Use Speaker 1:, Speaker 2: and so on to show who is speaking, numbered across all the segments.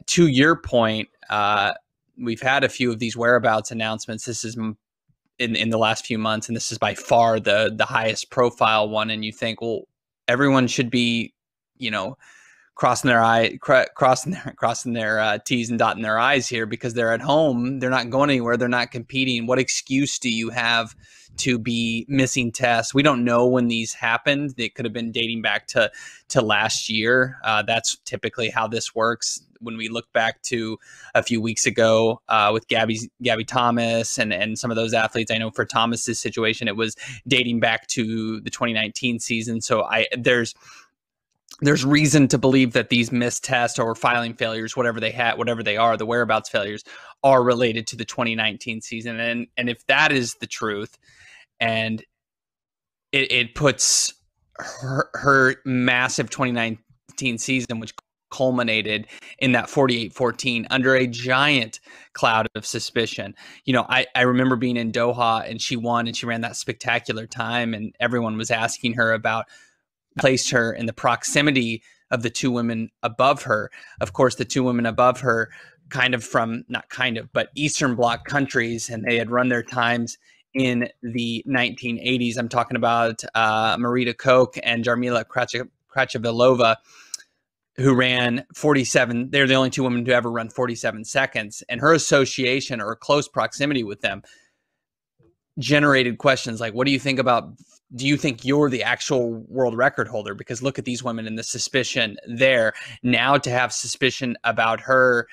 Speaker 1: To your point, we've had a few of these whereabouts announcements. This is in the last few months, and this is by far the highest profile one. And you think, well, everyone should be, crossing their T's and dotting their I's here because they're at home. They're not going anywhere. They're not competing. What excuse do you have to be missing tests? We don't know when these happened. They could have been dating back to last year. That's typically how this works. When we look back to a few weeks ago with Gabby Thomas and some of those athletes, I know for Thomas's situation, it was dating back to the 2019 season. So there's reason to believe that these missed tests or filing failures, whatever they are, the whereabouts failures are related to the 2019 season. And if that is the truth, and it puts her massive 2019 season, which culminated in that 48-14 under a giant cloud of suspicion. I remember being in Doha and she won and she ran that spectacular time and everyone was asking her about placed her in the proximity of the two women above her. Of course, the two women above her but Eastern Bloc countries, and they had run their times in the 1980s. I'm talking about Marita Koch and Jarmila Kratochvilova, who ran 47. They're the only two women to ever run 47 seconds. And her association or close proximity with them generated questions like, what do you think about, do you think you're the actual world record holder? Because look at these women and the suspicion there. Now to have suspicion about her,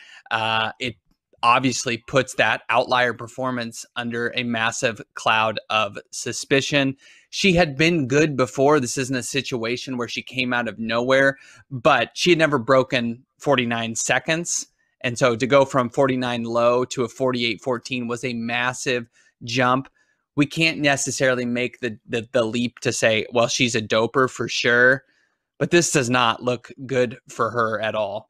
Speaker 1: it obviously puts that outlier performance under a massive cloud of suspicion. She had been good before. This isn't a situation where she came out of nowhere, but she had never broken 49 seconds. And so to go from 49 low to a 48-14 was a massive jump. We can't necessarily make the leap to say, well, she's a doper for sure, but this does not look good for her at all.